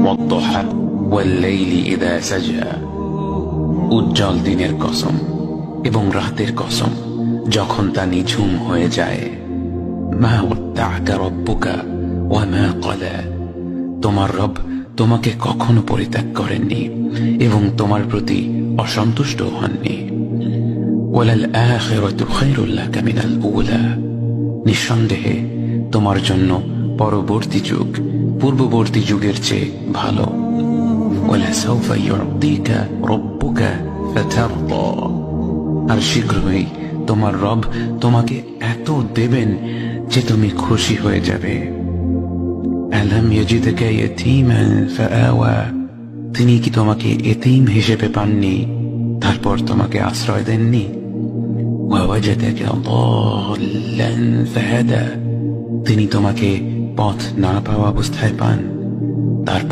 ওয়াদ-দুহা ওয়াল-লাইলি ইযা সাজা। উজ্জ্বল দিনের কসম এবং রাতের কসম যখন তা নিঝুম হয়ে যায়। মা ওয়াদ্দা'আকা রাব্বুকা ওয়া মা ক্বালা। তোমার রব তোমাকে কখনো পরিত্যাগ করেননি এবং তোমার প্রতি অসন্তুষ্ট হননি। ওয়ালাল আখিরাতু খায়রুল লাকা মিনাল উলা। নিঃসন্দেহে তোমার জন্য পরবর্তী যুগ পূর্ববর্তী যুগের চেয়ে ভালো। ওয়ালাসাউফা ইউ'তিকা রাব্বুকা ফাতারদা। আর শীঘ্রই তোমার রব তোমাকে এত দেবেন যে তুমি খুশি হয়ে যাবে। আলাম ইয়াজিদকা ইয়াতীমান ফাআওয়া। তিনি কি তোমাকে এতিম হিসেবে পাননি তারপর তোমাকে আশ্রয় দেননি? ওয়াওয়াজাদাকা দাল্লান ফাহাদা। তিনি তোমাকে পথ না পাওয়া অবস্থায় পান